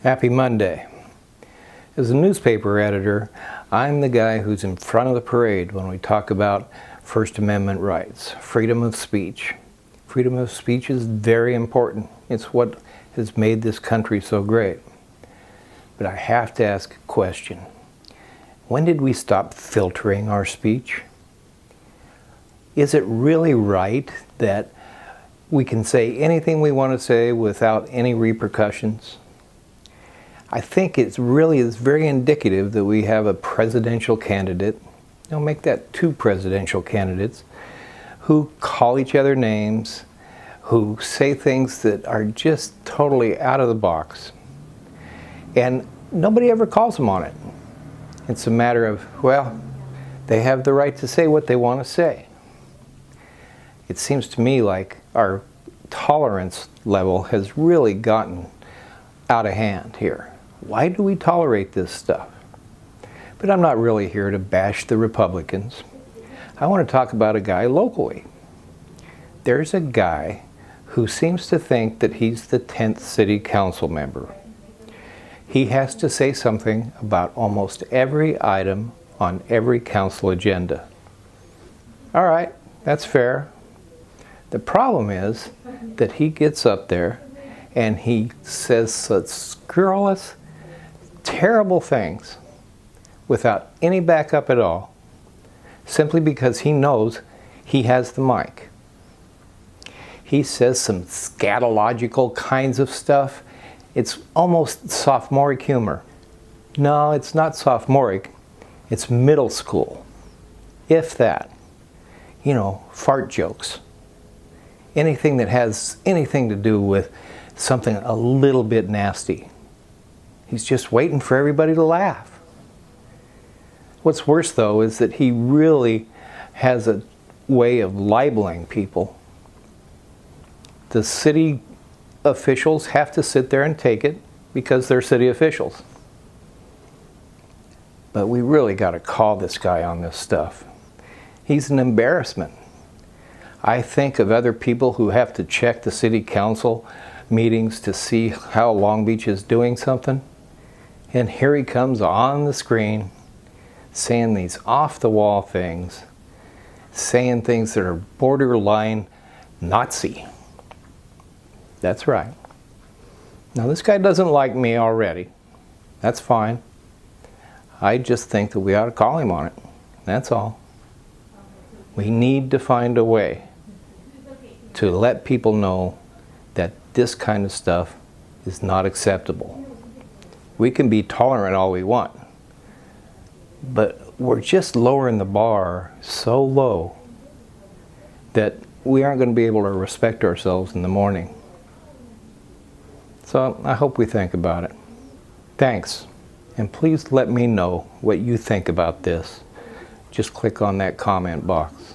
Happy Monday. As a newspaper editor, I'm the guy who's in front of the parade when we talk about First Amendment rights, freedom of speech. Freedom of speech is very important. It's what has made this country so great. But I have to ask a question. When did we stop filtering our speech? Is it really right that we can say anything we want to say without any repercussions? I think it really is very indicative that we have a presidential candidate, make that two presidential candidates, who call each other names, who say things that are just totally out of the box. And nobody ever calls them on it. It's a matter of, well, they have the right to say what they want to say. It seems to me like our tolerance level has really gotten out of hand here. Why do we tolerate this stuff? But I'm not really here to bash the Republicans. I want to talk about a guy locally. There's a guy who seems to think that he's the 10th city council member. He has to say something about almost every item on every council agenda. All right, that's fair. The problem is that he gets up there and he says such scurrilous, terrible things without any backup at all, simply because he knows he has the mic. He says some scatological kinds of stuff. It's almost sophomoric humor. No, it's not sophomoric. It's middle school, if that. Fart jokes. Anything that has anything to do with something a little bit nasty. He's just waiting for everybody to laugh. What's worse, though, is that he really has a way of libeling people. The city officials have to sit there and take it because they're city officials. But we really got to call this guy on this stuff. He's an embarrassment. I think of other people who have to check the city council meetings to see how Long Beach is doing something. And here he comes on the screen saying these off-the-wall things, saying things that are borderline Nazi. That's right. Now, this guy doesn't like me already. That's fine. I just think that we ought to call him on it. That's all. We need to find a way to let people know that this kind of stuff is not acceptable. We can be tolerant all we want, but we're just lowering the bar so low that we aren't going to be able to respect ourselves in the morning. So I hope we think about it. Thanks. And please let me know what you think about this. Just click on that comment box.